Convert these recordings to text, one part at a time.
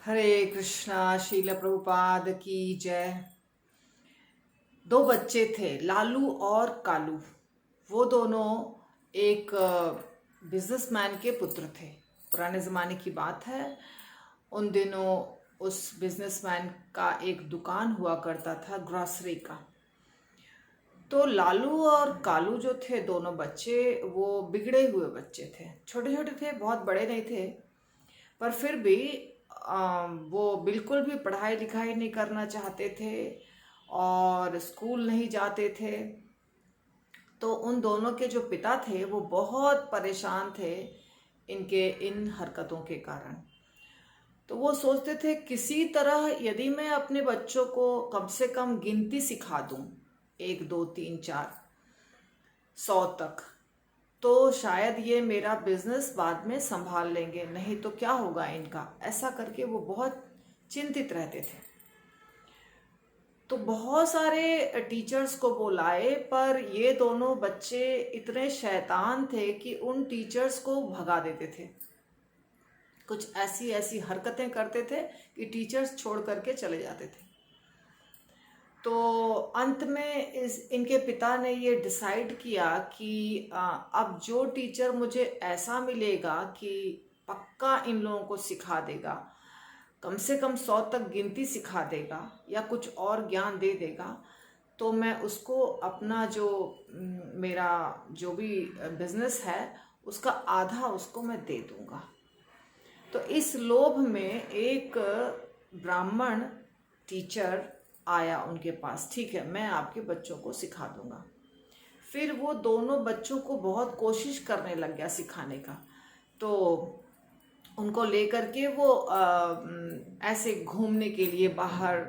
हरे कृष्णा। शील प्रभुपाद की जय। दो बच्चे थे, लालू और कालू। वो दोनों एक बिजनेसमैन के पुत्र थे। पुराने ज़माने की बात है। उन दिनों उस बिजनेसमैन का एक दुकान हुआ करता था ग्रॉसरी का। तो लालू और कालू जो थे, दोनों बच्चे, वो बिगड़े हुए बच्चे थे। छोटे छोटे थे, बहुत बड़े नहीं थे, पर फिर भी वो बिल्कुल भी पढ़ाई लिखाई नहीं करना चाहते थे और स्कूल नहीं जाते थे। तो उन दोनों के जो पिता थे वो बहुत परेशान थे इनके इन हरकतों के कारण। तो वो सोचते थे किसी तरह यदि मैं अपने बच्चों को कम से कम गिनती सिखा दूं, 1 2 3 4 100 तक, तो शायद ये मेरा बिजनेस बाद में संभाल लेंगे, नहीं तो क्या होगा इनका। ऐसा करके वो बहुत चिंतित रहते थे। तो बहुत सारे टीचर्स को बुलाए, पर ये दोनों बच्चे इतने शैतान थे कि उन टीचर्स को भगा देते थे। कुछ ऐसी ऐसी हरकतें करते थे कि टीचर्स छोड़ करके चले जाते थे। तो अंत में इनके पिता ने ये डिसाइड किया कि अब जो टीचर मुझे ऐसा मिलेगा कि पक्का इन लोगों को सिखा देगा, कम से कम 100 तक गिनती सिखा देगा या कुछ और ज्ञान दे देगा, तो मैं उसको अपना जो मेरा जो भी बिजनेस है उसका आधा उसको मैं दे दूंगा। तो इस लोभ में एक ब्राह्मण टीचर आया उनके पास। ठीक है, मैं आपके बच्चों को सिखा दूंगा। फिर वो दोनों बच्चों को बहुत कोशिश करने लग गया सिखाने का। तो उनको लेकर के वो ऐसे घूमने के लिए बाहर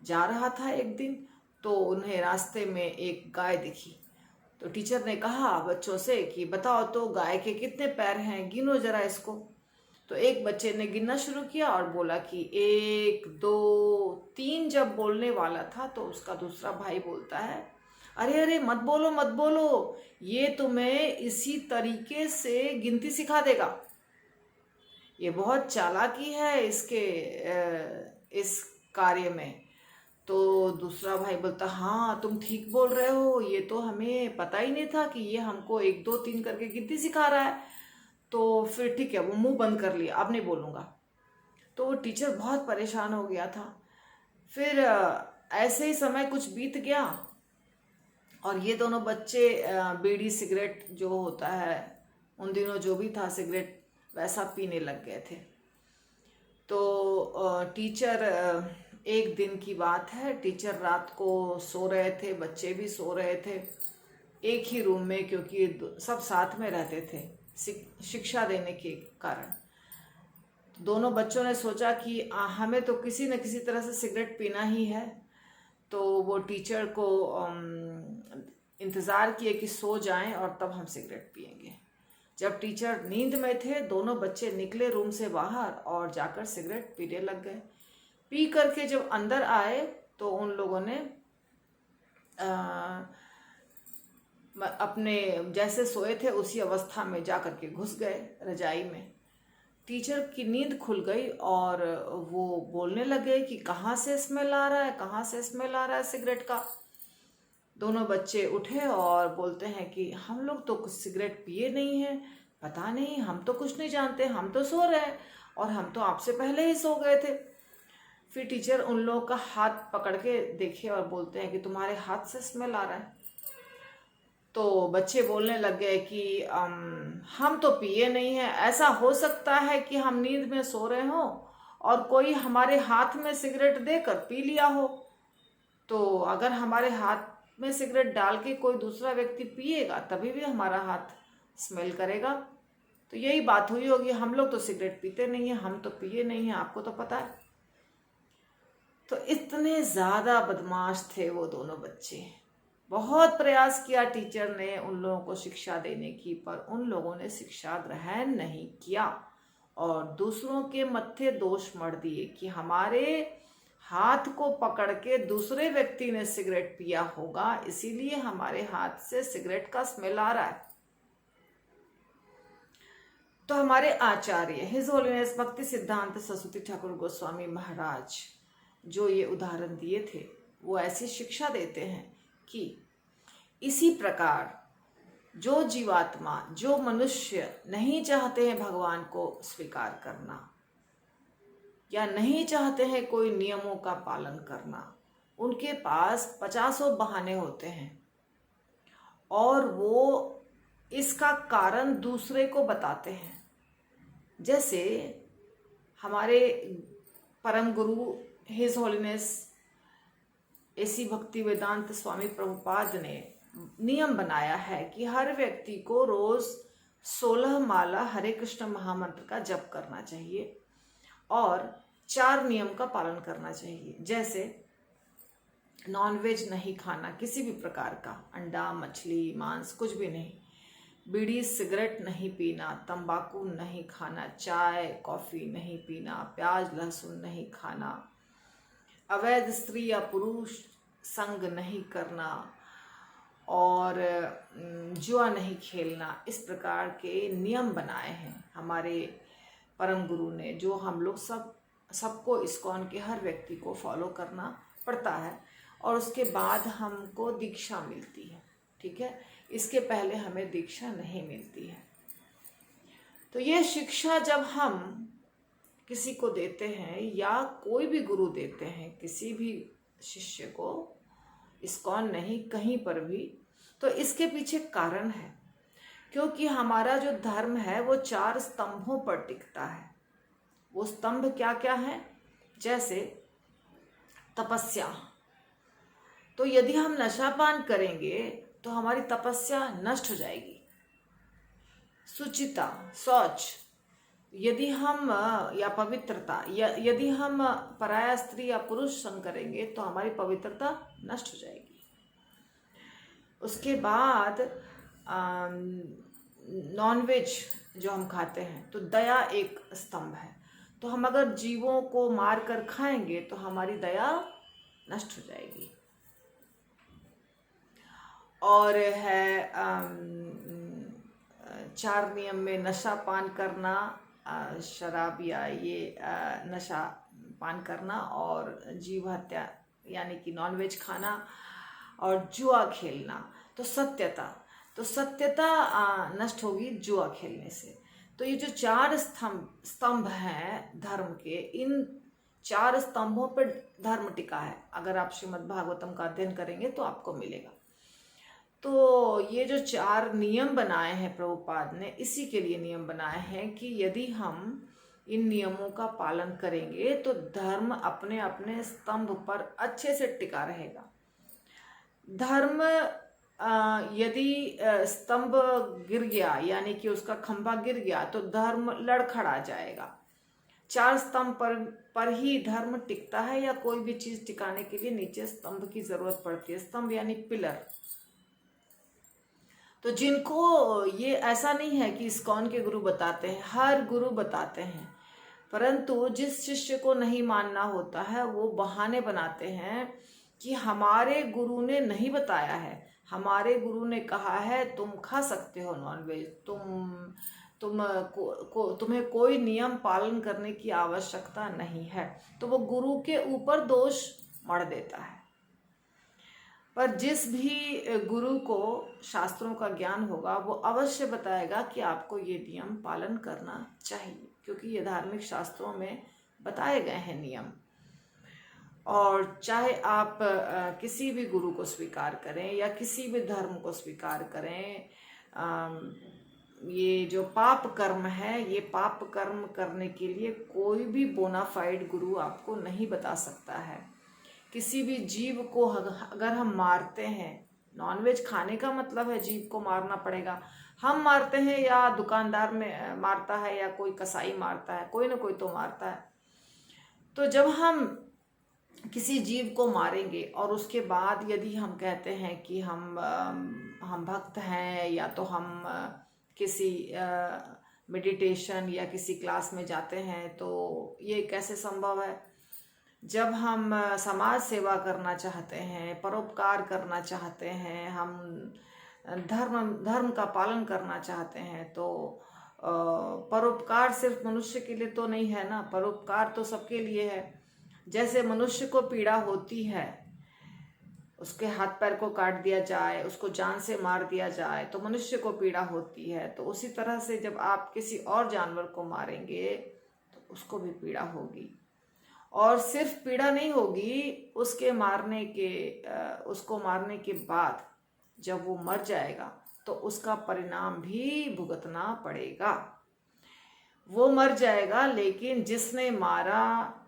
जा रहा था एक दिन। तो उन्हें रास्ते में एक गाय दिखी। तो टीचर ने कहा बच्चों से कि बताओ तो गाय के कितने पैर हैं, गिनो जरा इसको। तो एक बच्चे ने गिनना शुरू किया और बोला कि 1 2 3। जब बोलने वाला था तो उसका दूसरा भाई बोलता है, अरे अरे मत बोलो मत बोलो, ये तुम्हें इसी तरीके से गिनती सिखा देगा, ये बहुत चालाकी है इसके इस कार्य में। तो दूसरा भाई बोलता, हाँ तुम ठीक बोल रहे हो, ये तो हमें पता ही नहीं था कि ये हमको 1 2 3 करके गिनती सिखा रहा है। तो फिर ठीक है, वो मुंह बंद कर लिया, अब नहीं बोलूँगा। तो वो टीचर बहुत परेशान हो गया था। फिर ऐसे ही समय कुछ बीत गया और ये दोनों बच्चे बीड़ी सिगरेट जो होता है, उन दिनों जो भी था सिगरेट, वैसा पीने लग गए थे। तो टीचर, एक दिन की बात है, टीचर रात को सो रहे थे, बच्चे भी सो रहे थे एक ही रूम में, क्योंकि सब साथ में रहते थे शिक्षा देने के कारण। तो दोनों बच्चों ने सोचा कि हमें तो किसी न किसी तरह से सिगरेट पीना ही है। तो वो टीचर को इंतज़ार किए कि सो जाएं और तब हम सिगरेट पिएंगे। जब टीचर नींद में थे, दोनों बच्चे निकले रूम से बाहर और जाकर सिगरेट पीने लग गए। पी करके जब अंदर आए तो उन लोगों ने अपने जैसे सोए थे उसी अवस्था में जा करके घुस गए रजाई में। टीचर की नींद खुल गई और वो बोलने लगे कि कहाँ से स्मेल आ रहा है, कहाँ से स्मेल आ रहा है सिगरेट का। दोनों बच्चे उठे और बोलते हैं कि हम लोग तो कुछ सिगरेट पिए नहीं हैं, पता नहीं, हम तो कुछ नहीं जानते, हम तो सो रहे हैं और हम तो आपसे पहले ही सो गए थे। फिर टीचर उन लोगों का हाथ पकड़ के देखे और बोलते हैं कि तुम्हारे हाथ से स्मेल आ रहा है। तो बच्चे बोलने लग गए कि हम तो पिए नहीं हैं, ऐसा हो सकता है कि हम नींद में सो रहे हों और कोई हमारे हाथ में सिगरेट देकर पी लिया हो। तो अगर हमारे हाथ में सिगरेट डाल के कोई दूसरा व्यक्ति पिएगा तभी भी हमारा हाथ स्मेल करेगा। तो यही बात हुई होगी, हम लोग तो सिगरेट पीते नहीं हैं, हम तो पिए नहीं हैं, आपको तो पता है। तो इतने ज़्यादा बदमाश थे वो दोनों बच्चे। बहुत प्रयास किया टीचर ने उन लोगों को शिक्षा देने की, पर उन लोगों ने शिक्षा ग्रहण नहीं किया और दूसरों के मत्थे दोष मढ़ दिए कि हमारे हाथ को पकड़ के दूसरे व्यक्ति ने सिगरेट पिया होगा, इसीलिए हमारे हाथ से सिगरेट का स्मेल आ रहा है। तो हमारे आचार्य हिज होलीनेस भक्ति सिद्धांत सरस्वती ठाकुर गोस्वामी महाराज जो ये उदाहरण दिए थे, वो ऐसी शिक्षा देते हैं कि इसी प्रकार जो जीवात्मा, जो मनुष्य नहीं चाहते हैं भगवान को स्वीकार करना या नहीं चाहते हैं कोई नियमों का पालन करना, उनके पास 50 बहाने होते हैं और वो इसका कारण दूसरे को बताते हैं। जैसे हमारे परम गुरु हिज होलीनेस एसी भक्ति वेदांत स्वामी प्रभुपाद ने नियम बनाया है कि हर व्यक्ति को रोज 16 माला हरे कृष्ण महामंत्र का जप करना चाहिए और 4 नियम का पालन करना चाहिए। जैसे नॉनवेज नहीं खाना किसी भी प्रकार का, अंडा मछली मांस कुछ भी नहीं, बीड़ी सिगरेट नहीं पीना, तंबाकू नहीं खाना, चाय कॉफी नहीं पीना, प्याज लहसुन नहीं खाना, अवैध स्त्री या पुरुष संग नहीं करना और जुआ नहीं खेलना। इस प्रकार के नियम बनाए हैं हमारे परम गुरु ने, जो हम लोग सबको इस्कॉन के हर व्यक्ति को फॉलो करना पड़ता है और उसके बाद हमको दीक्षा मिलती है। ठीक है, इसके पहले हमें दीक्षा नहीं मिलती है। तो ये शिक्षा जब हम किसी को देते हैं या कोई भी गुरु देते हैं किसी भी शिष्य को, इस्कॉन नहीं कहीं पर भी, तो इसके पीछे कारण है। क्योंकि हमारा जो धर्म है वो 4 स्तंभों पर टिकता है। वो स्तंभ क्या क्या है? जैसे तपस्या, तो यदि हम नशापान करेंगे तो हमारी तपस्या नष्ट हो जाएगी। शुचिता, शौच, यदि हम या पवित्रता, यदि हम पराया स्त्री या पुरुष संग करेंगे तो हमारी पवित्रता नष्ट हो जाएगी। उसके बाद नॉनवेज जो हम खाते हैं, तो दया एक स्तंभ है। तो हम अगर जीवों को मार कर खाएंगे तो हमारी दया नष्ट हो जाएगी। और है 4 नियम में नशा पान करना, शराब या ये नशा पान करना और जीव हत्या यानी कि नॉनवेज खाना और जुआ खेलना। तो सत्यता नष्ट होगी जुआ खेलने से। तो ये जो 4 स्तंभ हैं धर्म के, इन 4 स्तंभों पर धर्म टिका है। अगर आप श्रीमद् भागवतम का अध्ययन करेंगे तो आपको मिलेगा। तो ये जो 4 नियम बनाए हैं प्रभुपाद ने, इसी के लिए नियम बनाए हैं कि यदि हम इन नियमों का पालन करेंगे तो धर्म अपने अपने स्तंभ पर अच्छे से टिका रहेगा। धर्म यदि स्तंभ गिर गया यानी कि उसका खंभा गिर गया तो धर्म लड़खड़ा जाएगा। 4 स्तंभ पर ही धर्म टिकता है, या कोई भी चीज टिकाने के लिए नीचे स्तंभ की जरूरत पड़ती है। स्तंभ यानी पिलर। तो जिनको ये ऐसा नहीं है कि इस्कॉन के गुरु बताते हैं, हर गुरु बताते हैं, परंतु जिस शिष्य को नहीं मानना होता है वो बहाने बनाते हैं कि हमारे गुरु ने नहीं बताया है, हमारे गुरु ने कहा है तुम खा सकते हो नॉनवेज, तुम्हें कोई नियम पालन करने की आवश्यकता नहीं है। तो वो गुरु के ऊपर दोष मढ़ देता है। पर जिस भी गुरु को शास्त्रों का ज्ञान होगा वो अवश्य बताएगा कि आपको ये नियम पालन करना चाहिए, क्योंकि ये धार्मिक शास्त्रों में बताए गए हैं नियम। और चाहे आप किसी भी गुरु को स्वीकार करें या किसी भी धर्म को स्वीकार करें, ये जो पाप कर्म है, ये पाप कर्म करने के लिए कोई भी बोनाफाइड गुरु आपको नहीं बता सकता है। किसी भी जीव को अगर हम मारते हैं, नॉनवेज खाने का मतलब है जीव को मारना पड़ेगा। हम मारते हैं या दुकानदार में मारता है या कोई कसाई मारता है, कोई ना कोई तो मारता है। तो जब हम किसी जीव को मारेंगे और उसके बाद यदि हम कहते हैं कि हम भक्त हैं या तो हम किसी मेडिटेशन या किसी क्लास में जाते हैं, तो ये कैसे संभव है? जब हम समाज सेवा करना चाहते हैं, परोपकार करना चाहते हैं, हम धर्म का पालन करना चाहते हैं, तो परोपकार सिर्फ मनुष्य के लिए तो नहीं है ना, परोपकार तो सबके लिए है। जैसे मनुष्य को पीड़ा होती है, उसके हाथ पैर को काट दिया जाए, उसको जान से मार दिया जाए तो मनुष्य को पीड़ा होती है, तो उसी तरह से जब आप किसी और जानवर को मारेंगे तो उसको भी पीड़ा होगी। और सिर्फ पीड़ा नहीं होगी, उसको मारने के बाद जब वो मर जाएगा तो उसका परिणाम भी भुगतना पड़ेगा। वो मर जाएगा, लेकिन जिसने मारा,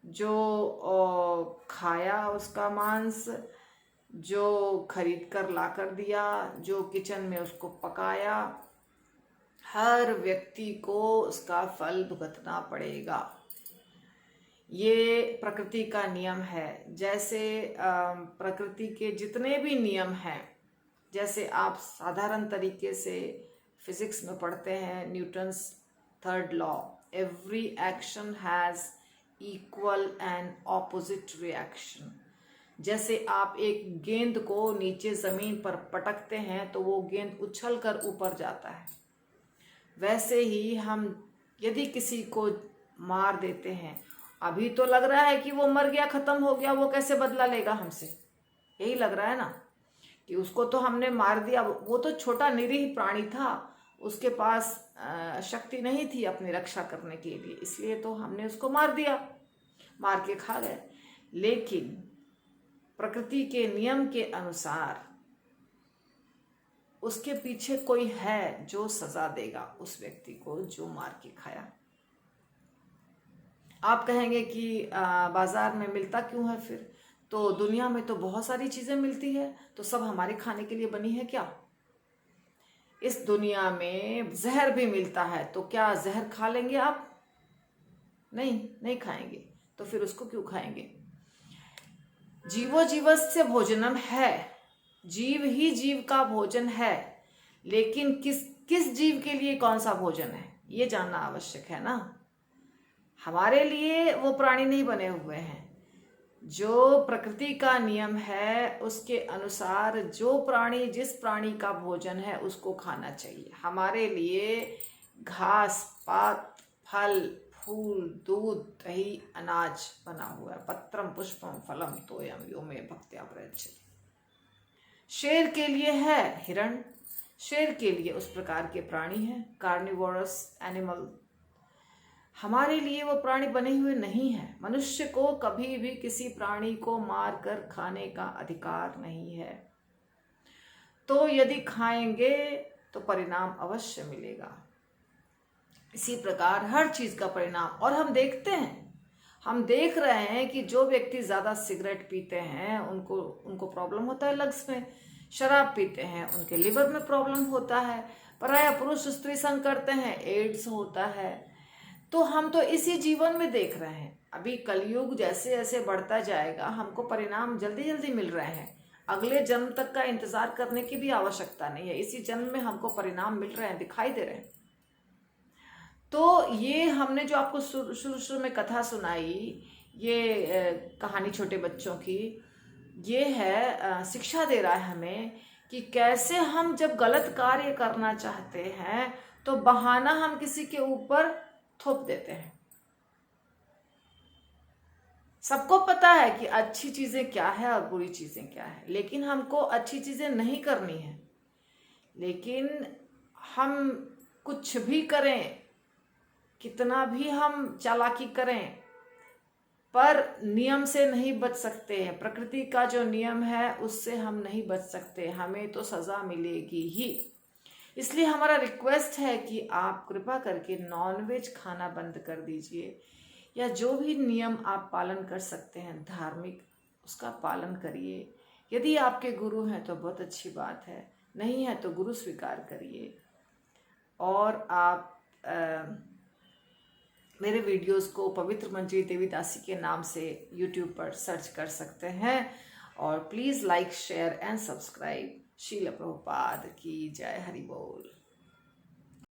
जो खाया उसका मांस, जो खरीद कर ला कर दिया, जो किचन में उसको पकाया, हर व्यक्ति को उसका फल भुगतना पड़ेगा। ये प्रकृति का नियम है। जैसे प्रकृति के जितने भी नियम हैं, जैसे आप साधारण तरीके से फिजिक्स में पढ़ते हैं, Newton's third law, every action has equal and opposite reaction. जैसे आप एक गेंद को नीचे जमीन पर पटकते हैं तो वो गेंद उछल कर ऊपर जाता है, वैसे ही हम यदि किसी को मार देते हैं, अभी तो लग रहा है कि वो मर गया, खत्म हो गया, वो कैसे बदला लेगा हमसे, यही लग रहा है ना कि उसको तो हमने मार दिया। वो तो छोटा निरीह प्राणी था, उसके पास शक्ति नहीं थी अपनी रक्षा करने के लिए, इसलिए तो हमने उसको मार दिया, मार के खा गए। लेकिन प्रकृति के नियम के अनुसार उसके पीछे कोई है जो सजा देगा उस व्यक्ति को जो मार के खाया। आप कहेंगे कि बाजार में मिलता क्यों है फिर? तो दुनिया में तो बहुत सारी चीजें मिलती है, तो सब हमारे खाने के लिए बनी है क्या? इस दुनिया में जहर भी मिलता है, तो क्या जहर खा लेंगे आप? नहीं खाएंगे, तो फिर उसको क्यों खाएंगे? जीवो जीवस्य भोजनम है, जीव ही जीव का भोजन है, लेकिन किस जीव के लिए कौन सा भोजन है ये जानना आवश्यक है ना। हमारे लिए वो प्राणी नहीं बने हुए हैं। जो प्रकृति का नियम है उसके अनुसार जो प्राणी जिस प्राणी का भोजन है उसको खाना चाहिए। हमारे लिए घास पात, फल फूल, दूध, दही, अनाज बना हुआ है। पत्रम पुष्पम फलम तोयम यो मे भक्त्या प्रयच्छति। शेर के लिए है हिरण, शेर के लिए उस प्रकार के प्राणी हैं, कार्निवोरस एनिमल। हमारे लिए वो प्राणी बने हुए नहीं है। मनुष्य को कभी भी किसी प्राणी को मार कर खाने का अधिकार नहीं है। तो यदि खाएंगे तो परिणाम अवश्य मिलेगा। इसी प्रकार हर चीज का परिणाम, और हम देख रहे हैं कि जो व्यक्ति ज्यादा सिगरेट पीते हैं उनको प्रॉब्लम होता है लंग्स में, शराब पीते हैं उनके लिवर में प्रॉब्लम होता है, पराया पुरुष स्त्री संग करते हैं एड्स होता है। तो हम तो इसी जीवन में देख रहे हैं। अभी कलयुग जैसे जैसे बढ़ता जाएगा हमको परिणाम जल्दी जल्दी मिल रहे हैं। अगले जन्म तक का इंतजार करने की भी आवश्यकता नहीं है, इसी जन्म में हमको परिणाम मिल रहे हैं, दिखाई दे रहे हैं। तो ये हमने जो आपको शुरू में कथा सुनाई, ये कहानी छोटे बच्चों की, ये है शिक्षा दे रहा है हमें कि कैसे हम जब गलत कार्य करना चाहते हैं तो बहाना हम किसी के ऊपर थोप देते हैं। सबको पता है कि अच्छी चीजें क्या है और बुरी चीजें क्या है, लेकिन हमको अच्छी चीजें नहीं करनी है। लेकिन हम कुछ भी करें, कितना भी हम चालाकी करें, पर नियम से नहीं बच सकते हैं। प्रकृति का जो नियम है उससे हम नहीं बच सकते, हमें तो सजा मिलेगी ही। इसलिए हमारा रिक्वेस्ट है कि आप कृपा करके नॉनवेज खाना बंद कर दीजिए, या जो भी नियम आप पालन कर सकते हैं धार्मिक, उसका पालन करिए। यदि आपके गुरु हैं तो बहुत अच्छी बात है, नहीं है तो गुरु स्वीकार करिए। और आप मेरे वीडियोस को पवित्र मंजरी देवीदासी के नाम से YouTube पर सर्च कर सकते हैं। और please like share and subscribe. शील प्रभुपाद की जय। हरि बोल।